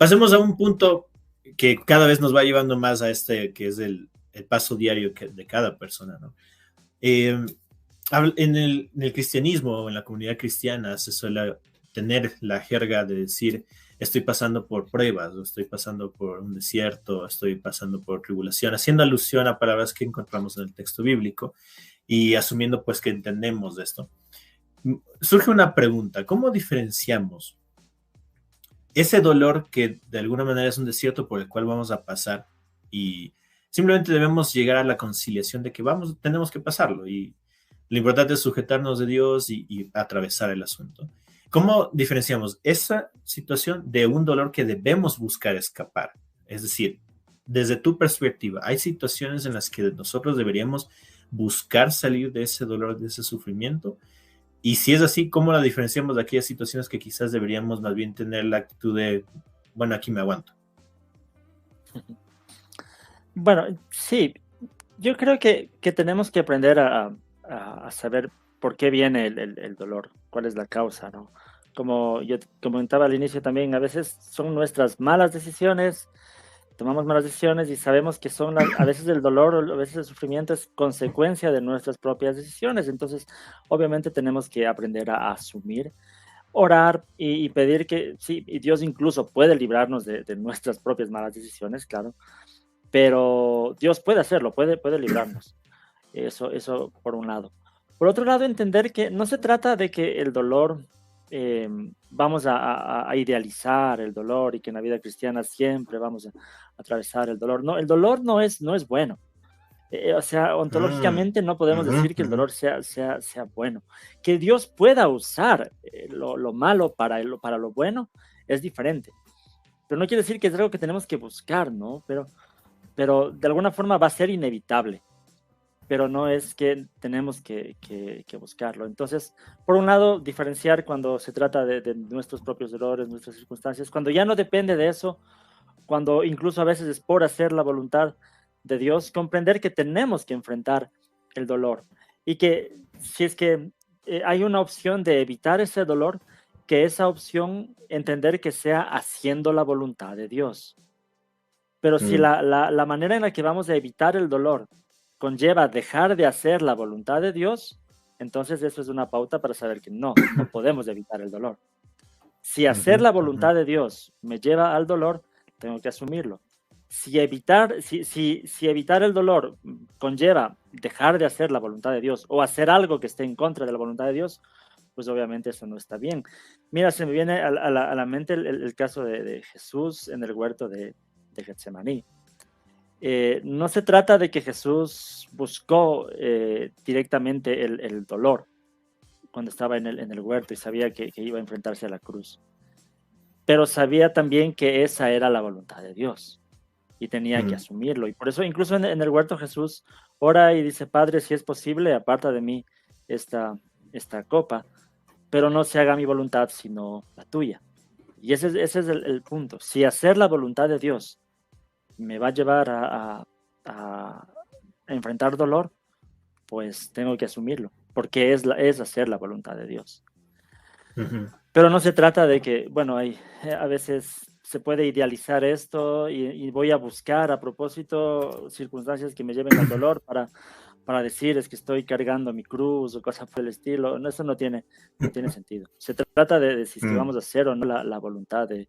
pasemos a un punto que cada vez nos va llevando más a que es el paso diario de cada persona, ¿no? Eh, en el cristianismo o en la comunidad cristiana se suele tener la jerga de decir estoy pasando por pruebas, o estoy pasando por un desierto, estoy pasando por tribulación, haciendo alusión a palabras que encontramos en el texto bíblico y asumiendo pues que entendemos de esto. Surge una pregunta, ¿cómo diferenciamos ese dolor que de alguna manera es un desierto por el cual vamos a pasar y simplemente debemos llegar a la conciliación de que tenemos que pasarlo y lo importante es sujetarnos de Dios y atravesar el asunto? ¿Cómo diferenciamos esa situación de un dolor que debemos buscar escapar? Es decir, desde tu perspectiva, ¿hay situaciones en las que nosotros deberíamos buscar salir de ese dolor, de ese sufrimiento? Y si es así, ¿cómo la diferenciamos de aquellas situaciones que quizás deberíamos más bien tener la actitud de, bueno, aquí me aguanto? Bueno, sí, yo creo que tenemos que aprender a saber por qué viene el dolor, cuál es la causa, ¿no? Como yo comentaba al inicio también, a veces son nuestras malas decisiones, tomamos malas decisiones y sabemos que son a veces el dolor o a veces el sufrimiento es consecuencia de nuestras propias decisiones. Entonces, obviamente tenemos que aprender a asumir, orar y pedir que, sí, y Dios incluso puede librarnos de nuestras propias malas decisiones, claro, pero Dios puede hacerlo, puede librarnos. Eso por un lado. Por otro lado, entender que no se trata de que el dolor, vamos a idealizar el dolor y que en la vida cristiana siempre vamos a atravesar el dolor. No, el dolor no es bueno. O sea, ontológicamente no podemos decir que el dolor sea bueno. Que Dios pueda usar lo malo para lo bueno es diferente. Pero no quiere decir que es algo que tenemos que buscar, ¿no? Pero de alguna forma va a ser inevitable, pero no es que tenemos que buscarlo. Entonces, por un lado, diferenciar cuando se trata de nuestros propios dolores, nuestras circunstancias, cuando ya no depende de eso, cuando incluso a veces es por hacer la voluntad de Dios, comprender que tenemos que enfrentar el dolor y que si es que hay una opción de evitar ese dolor, que esa opción entender que sea haciendo la voluntad de Dios. Pero si la manera en la que vamos a evitar el dolor conlleva dejar de hacer la voluntad de Dios, entonces eso es una pauta para saber que no podemos evitar el dolor. Si hacer la voluntad de Dios me lleva al dolor, tengo que asumirlo. Si evitar el dolor conlleva dejar de hacer la voluntad de Dios o hacer algo que esté en contra de la voluntad de Dios, pues obviamente eso no está bien. Mira, se me viene a la mente el caso de Jesús en el huerto de Getsemaní. No se trata de que Jesús buscó directamente el dolor cuando estaba en el huerto y sabía que iba a enfrentarse a la cruz, pero sabía también que esa era la voluntad de Dios y tenía que asumirlo. Y por eso incluso en el huerto Jesús ora y dice: Padre, si es posible, aparta de mí esta copa, pero no se haga mi voluntad sino la tuya. Y ese es el punto. Si hacer la voluntad de Dios me va a llevar a enfrentar dolor, pues tengo que asumirlo, porque es hacer la voluntad de Dios. Pero no se trata de que, bueno, a veces se puede idealizar esto y voy a buscar a propósito circunstancias que me lleven al dolor para decir es que estoy cargando mi cruz o cosas por el estilo. No, eso no tiene sentido. Se trata de si vamos a hacer o no la voluntad de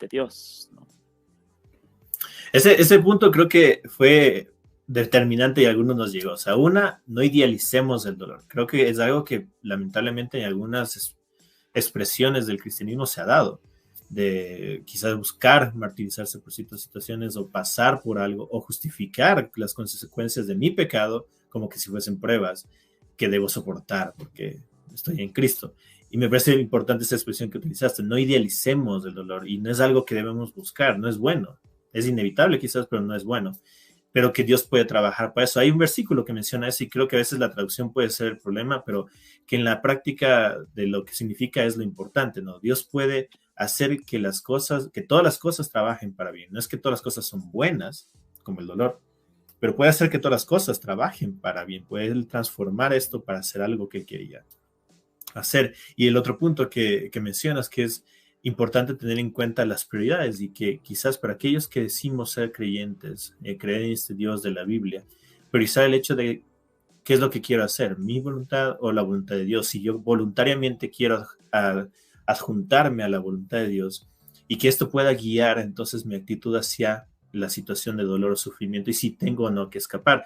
Dios, ¿no? Ese punto creo que fue determinante y a algunos nos llegó. O sea, no idealicemos el dolor. Creo que es algo que lamentablemente en algunas expresiones del cristianismo se ha dado, de quizás buscar martirizarse por ciertas situaciones o pasar por algo o justificar las consecuencias de mi pecado como que si fuesen pruebas que debo soportar porque estoy en Cristo. Y me parece importante esa expresión que utilizaste, no idealicemos el dolor y no es algo que debemos buscar, no es bueno. Es inevitable quizás, pero no es bueno. Pero que Dios puede trabajar para eso. Hay un versículo que menciona eso y creo que a veces la traducción puede ser el problema, pero que en la práctica de lo que significa es lo importante, ¿no? Dios puede hacer que todas las cosas trabajen para bien. No es que todas las cosas son buenas, como el dolor, pero puede hacer que todas las cosas trabajen para bien. Puede transformar esto para hacer algo que Él quería hacer. Y el otro punto que mencionas, que es importante tener en cuenta las prioridades y que quizás para aquellos que decimos ser creyentes, creer en este Dios de la Biblia, priorizar el hecho de qué es lo que quiero hacer, mi voluntad o la voluntad de Dios. Si yo voluntariamente quiero adjuntarme a la voluntad de Dios y que esto pueda guiar entonces mi actitud hacia la situación de dolor o sufrimiento y si tengo o no que escapar.